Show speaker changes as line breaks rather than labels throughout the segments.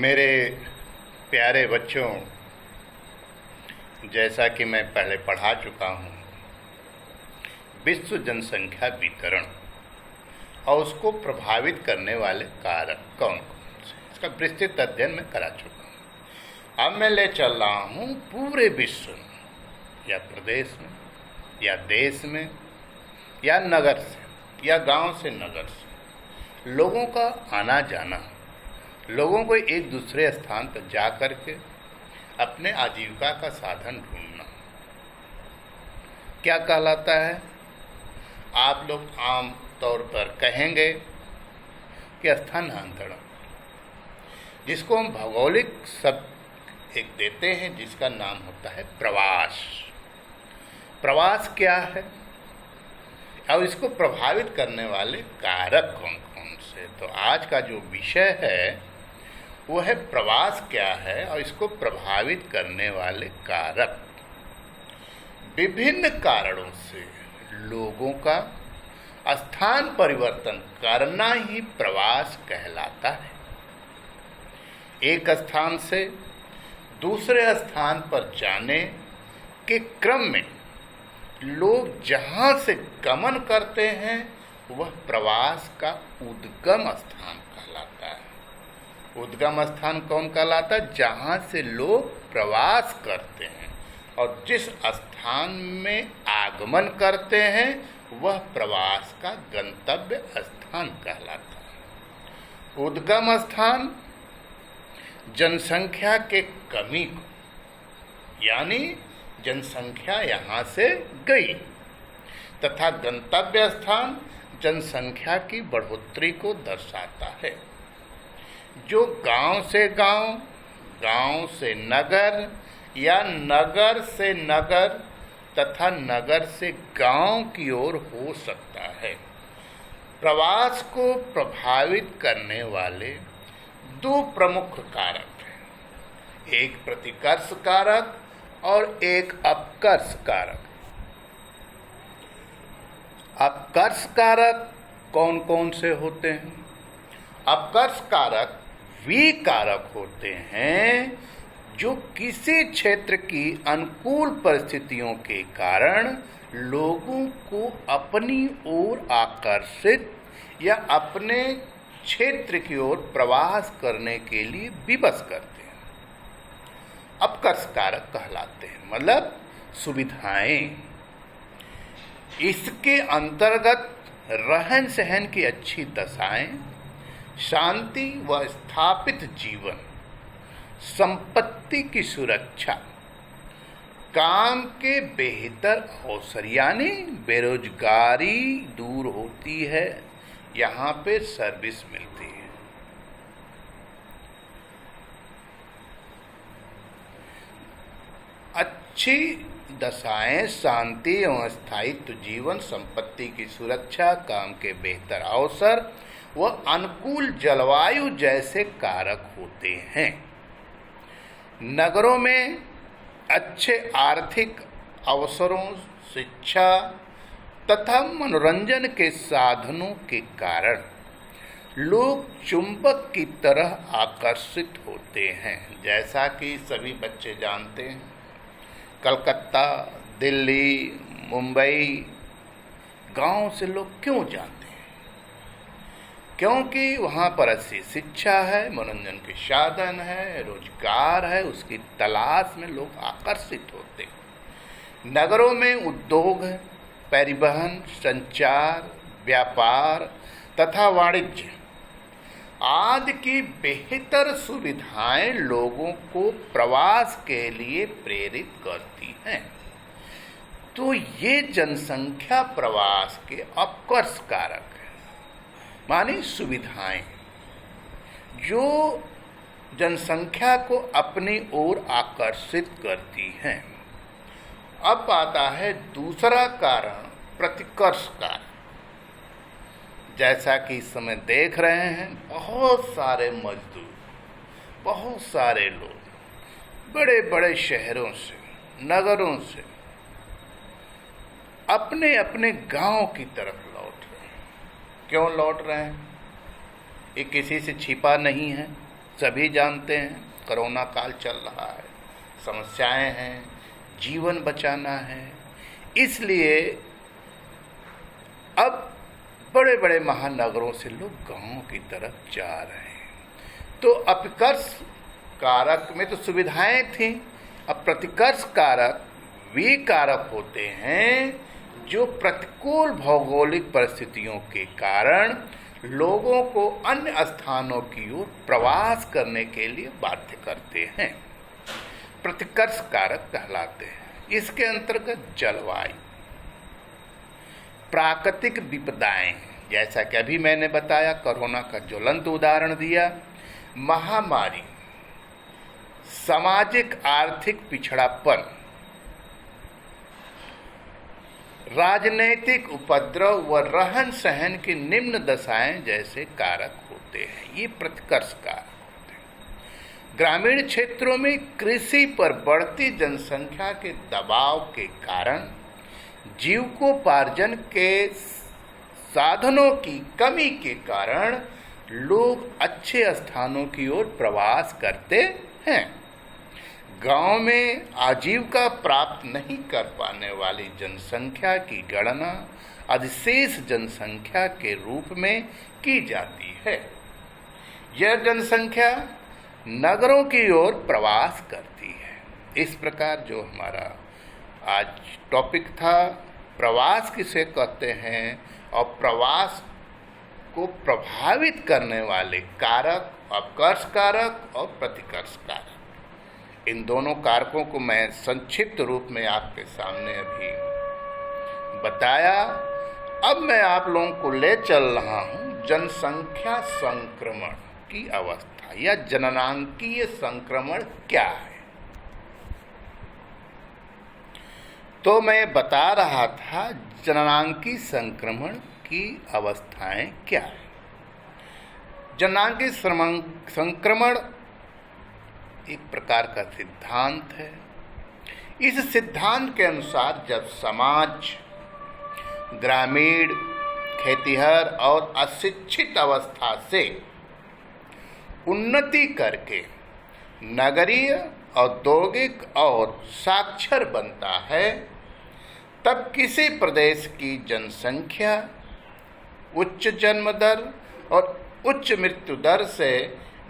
मेरे प्यारे बच्चों, जैसा कि मैं पहले पढ़ा चुका हूँ, विश्व जनसंख्या वितरण और उसको प्रभावित करने वाले कारक कौन कौन से, इसका विस्तृत अध्ययन मैं करा चुका हूँ। अब मैं ले चल रहा हूँ पूरे विश्व में या प्रदेश में या देश में या नगर से या गांव से नगर से लोगों का आना जाना, लोगों को एक दूसरे स्थान पर जा कर के अपने आजीविका का साधन ढूंढना क्या कहलाता है। आप लोग आम तौर पर कहेंगे कि स्थानांतरण, जिसको हम भौगोलिक शब्द एक देते हैं, जिसका नाम होता है प्रवास। प्रवास क्या है और इसको प्रभावित करने वाले कारक कौन कौन से। तो आज का जो विषय है वो है प्रवास क्या है और इसको प्रभावित करने वाले कारक। विभिन्न कारणों से लोगों का स्थान परिवर्तन करना ही प्रवास कहलाता है। एक स्थान से दूसरे स्थान पर जाने के क्रम में लोग जहाँ से गमन करते हैं वह प्रवास का उद्गम स्थान कहलाता है। उद्गम स्थान कौन कहलाता है? जहाँ से लोग प्रवास करते हैं और जिस स्थान में आगमन करते हैं वह प्रवास का गंतव्य स्थान कहलाता है। उद्गम स्थान जनसंख्या के कमी को, यानी जनसंख्या यहाँ से गई, तथा गंतव्य स्थान जनसंख्या की बढ़ोतरी को दर्शाता है। जो गांव से गांव, गांव से नगर या नगर से नगर तथा नगर से गांव की ओर हो सकता है। प्रवास को प्रभावित करने वाले दो प्रमुख कारक हैं, एक प्रतिकर्ष कारक और एक अपकर्ष कारक। अपकर्ष कारक कौन कौन से होते हैं? अपकर्ष कारक वे कारक होते हैं जो किसी क्षेत्र की अनुकूल परिस्थितियों के कारण लोगों को अपनी ओर आकर्षित या अपने क्षेत्र की ओर प्रवास करने के लिए विवश करते हैं। अपकर्ष कारक कहलाते हैं, मतलब सुविधाएं। इसके अंतर्गत रहन सहन की अच्छी दशाएं, शांति व स्थापित जीवन, संपत्ति की सुरक्षा, काम के बेहतर अवसर, यानी बेरोजगारी दूर होती है, यहाँ पे सर्विस मिलती है। अच्छी दशाएं, शांति एवं स्थायित्व जीवन, संपत्ति की सुरक्षा, काम के बेहतर अवसर व अनुकूल जलवायु जैसे कारक होते हैं। नगरों में अच्छे आर्थिक अवसरों, शिक्षा तथा मनोरंजन के साधनों के कारण लोग चुंबक की तरह आकर्षित होते हैं। जैसा कि सभी बच्चे जानते हैं, कलकत्ता, दिल्ली, मुंबई गांव से लोग क्यों जाते हैं? क्योंकि वहाँ पर अच्छी शिक्षा है, मनोरंजन के साधन है, रोजगार है, उसकी तलाश में लोग आकर्षित होते हैं। नगरों में उद्योग, परिवहन, संचार, व्यापार तथा वाणिज्य आदि की बेहतर सुविधाएं लोगों को प्रवास के लिए प्रेरित करती हैं। तो ये जनसंख्या प्रवास के अपकर्ष कारक हैं, मानी सुविधाएं जो जनसंख्या को अपनी ओर आकर्षित करती हैं। अब आता है दूसरा कारण, प्रतिकर्ष कारक। जैसा कि इस समय देख रहे हैं, बहुत सारे मजदूर, बहुत सारे लोग बड़े बड़े शहरों से, नगरों से अपने अपने गांव की तरफ लौट रहे हैं। क्यों लौट रहे हैं? ये किसी से छिपा नहीं है। सभी जानते हैं कोरोना काल चल रहा है, समस्याएं हैं, जीवन बचाना है, इसलिए अब बड़े बड़े महानगरों से लोग गांवों की तरफ जा रहे हैं। तो अपकर्ष कारक में तो सुविधाएं थी, अब प्रतिकर्ष कारक वे कारक होते हैं जो प्रतिकूल भौगोलिक परिस्थितियों के कारण लोगों को अन्य स्थानों की ओर प्रवास करने के लिए बाध्य करते हैं, प्रतिकर्ष कारक कहलाते हैं। इसके अंतर्गत जलवायु, प्राकृतिक विपदाएं, जैसा कि अभी मैंने बताया, कोरोना का ज्वलंत उदाहरण दिया, महामारी, सामाजिक आर्थिक पिछड़ापन, राजनैतिक उपद्रव व रहन सहन की निम्न दशाएं जैसे कारक होते हैं। ये प्रतिकर्ष कारक होते हैं। ग्रामीण क्षेत्रों में कृषि पर बढ़ती जनसंख्या के दबाव के कारण जीविकोपार्जन के साधनों की कमी के कारण लोग अच्छे स्थानों की ओर प्रवास करते हैं। गांव में आजीविका प्राप्त नहीं कर पाने वाली जनसंख्या की गणना अधिशेष जनसंख्या के रूप में की जाती है। यह जनसंख्या नगरों की ओर प्रवास करती है। इस प्रकार जो हमारा आज टॉपिक था, प्रवास किसे कहते हैं और प्रवास को प्रभावित करने वाले कारक, अपकर्ष कारक और प्रतिकर्ष कारक, इन दोनों कारकों को मैं संक्षिप्त रूप में आपके सामने अभी बताया। अब मैं आप लोगों को ले चल रहा हूं जनसंख्या संक्रमण की अवस्था या जननांकीय संक्रमण क्या है। तो मैं बता रहा था जननांकीय संक्रमण की अवस्थाएं क्या है। जननांकीय संक्रमण एक प्रकार का सिद्धांत है। इस सिद्धांत के अनुसार जब समाज ग्रामीण, खेतिहर और अशिक्षित अवस्था से उन्नति करके नगरीय, औद्योगिक और साक्षर बनता है, तब किसी प्रदेश की जनसंख्या उच्च जन्म दर और उच्च मृत्यु दर से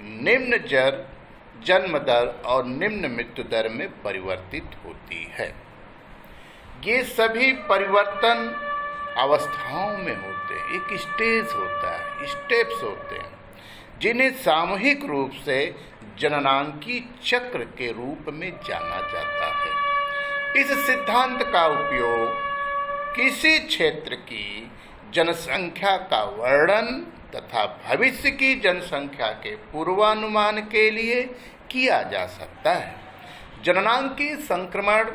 निम्न जन्म दर और निम्न मृत्यु दर में परिवर्तित होती है। ये सभी परिवर्तन अवस्थाओं में होते हैं, एक स्टेज होता है, स्टेप्स होते हैं, जिन्हें सामूहिक रूप से जननांकीय चक्र के रूप में जाना जाता है। इस सिद्धांत का उपयोग किसी क्षेत्र की जनसंख्या का वर्णन तथा भविष्य की जनसंख्या के पूर्वानुमान के लिए किया जा सकता है। जननांकीय संक्रमण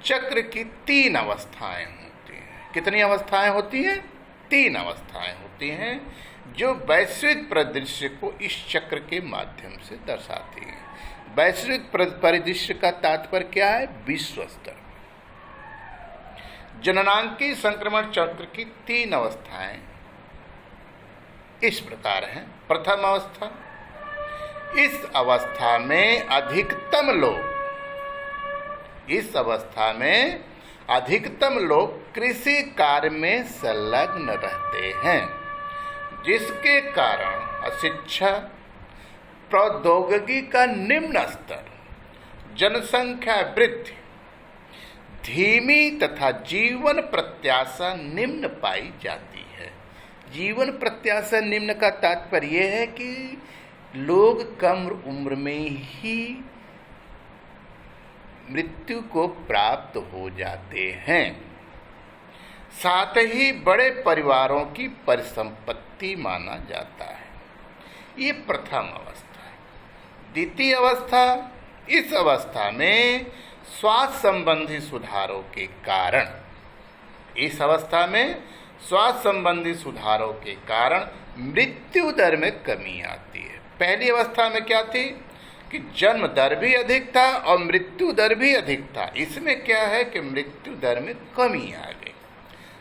चक्र की 3 अवस्थाएं होती हैं। कितनी अवस्थाएं होती हैं? 3 अवस्थाएं होती हैं जो वैश्विक परिदृश्य को इस चक्र के माध्यम से दर्शाती हैं। वैश्विक परिदृश्य का तात्पर्य क्या है? विश्व स्तर। जननांकीय संक्रमण चक्र की 3 अवस्थाएं इस प्रकार हैं। प्रथम अवस्था, इस अवस्था में अधिकतम लोग कृषि कार्य में संलग्न रहते हैं, जिसके कारण अशिक्षा, प्रौद्योगिकी का निम्न स्तर, जनसंख्या वृद्धि धीमी तथा जीवन प्रत्याशा निम्न पाई जाती है। जीवन प्रत्याशा निम्न का तात्पर्य यह है कि लोग कम उम्र में ही मृत्यु को प्राप्त हो जाते हैं। साथ ही बड़े परिवारों की परिसंपत्ति माना जाता है। ये प्रथम अवस्था है। द्वितीय अवस्था, इस अवस्था में स्वास्थ्य संबंधी सुधारों के कारण, के कारण मृत्यु दर में कमी आती है। पहली अवस्था में क्या थी कि जन्म दर भी अधिक था और मृत्यु दर भी अधिक था। इसमें क्या है कि मृत्यु दर में कमी आ गई,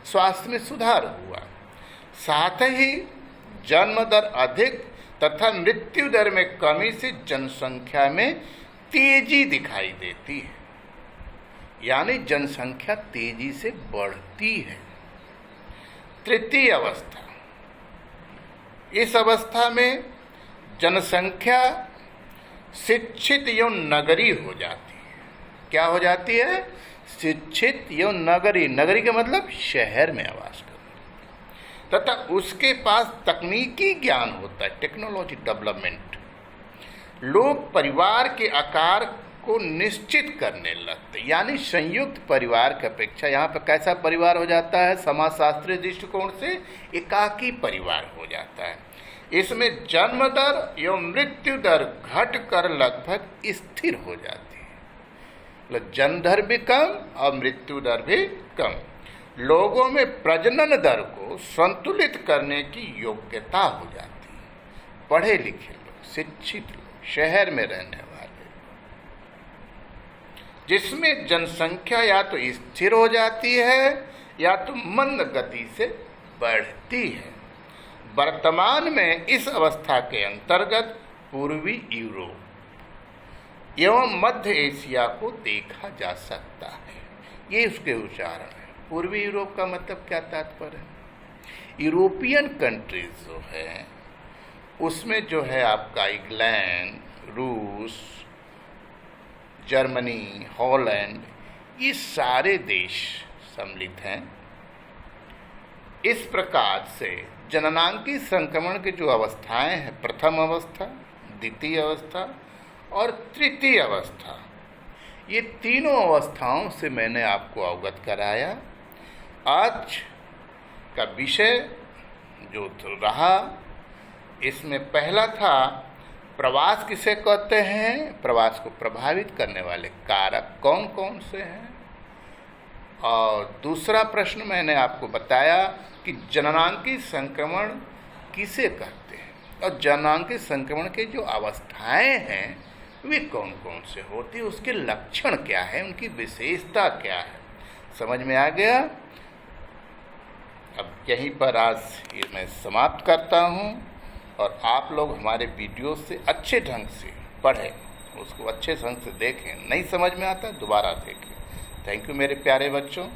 स्वास्थ्य में सुधार हुआ। साथ ही जन्म दर अधिक तथा मृत्यु दर में कमी से जनसंख्या में तेजी दिखाई देती है, यानी जनसंख्या तेजी से बढ़ती है। तृतीय अवस्था, इस अवस्था में जनसंख्या शिक्षित एवं नगरी हो जाती है। क्या हो जाती है? शिक्षित एवं नगरी। नगरी का मतलब शहर में आवास करना, तथा उसके पास तकनीकी ज्ञान होता है, टेक्नोलॉजी डेवलपमेंट। लोग परिवार के आकार को निश्चित करने लगते, यानी संयुक्त परिवार की अपेक्षा यहाँ पर कैसा परिवार हो जाता है? समाजशास्त्रीय दृष्टिकोण से एकाकी परिवार हो जाता है। इसमें जन्म दर एवं मृत्यु दर घटकर लगभग स्थिर हो जाती है, मतलब जन्म दर भी कम और मृत्यु दर भी कम। लोगों में प्रजनन दर को संतुलित करने की योग्यता हो जाती है। पढ़े लिखे लोग, शिक्षित लोग, शहर में रहने वाले, जिसमें जनसंख्या या तो स्थिर हो जाती है या तो मंद गति से बढ़ती है। वर्तमान में इस अवस्था के अंतर्गत पूर्वी यूरोप एवं मध्य एशिया को देखा जा सकता है। ये उसके उच्चारण है। पूर्वी यूरोप का मतलब क्या तात्पर्य है? यूरोपियन कंट्रीज जो है उसमें जो है आपका इंग्लैंड, रूस, जर्मनी, हॉलैंड, ये सारे देश सम्मिलित हैं। इस प्रकार से जननांगी संक्रमण की जो अवस्थाएं हैं, प्रथम अवस्था, द्वितीय अवस्था और तृतीय अवस्था, ये तीनों अवस्थाओं से मैंने आपको अवगत कराया। आज का विषय जो रहा, इसमें पहला था प्रवास किसे कहते हैं, प्रवास को प्रभावित करने वाले कारक कौन कौन से हैं, और दूसरा प्रश्न मैंने आपको बताया कि जननांगी संक्रमण किसे कहते हैं, और जननांगी संक्रमण के जो अवस्थाएं हैं वे कौन कौन से होती, उसके लक्षण क्या है, उनकी विशेषता क्या है। समझ में आ गया? अब यहीं पर आज ये मैं समाप्त करता हूँ, और आप लोग हमारे वीडियो से अच्छे ढंग से पढ़ें, उसको अच्छे ढंग से देखें। नहीं समझ में आता दोबारा देखें। थैंक यू मेरे प्यारे बच्चों।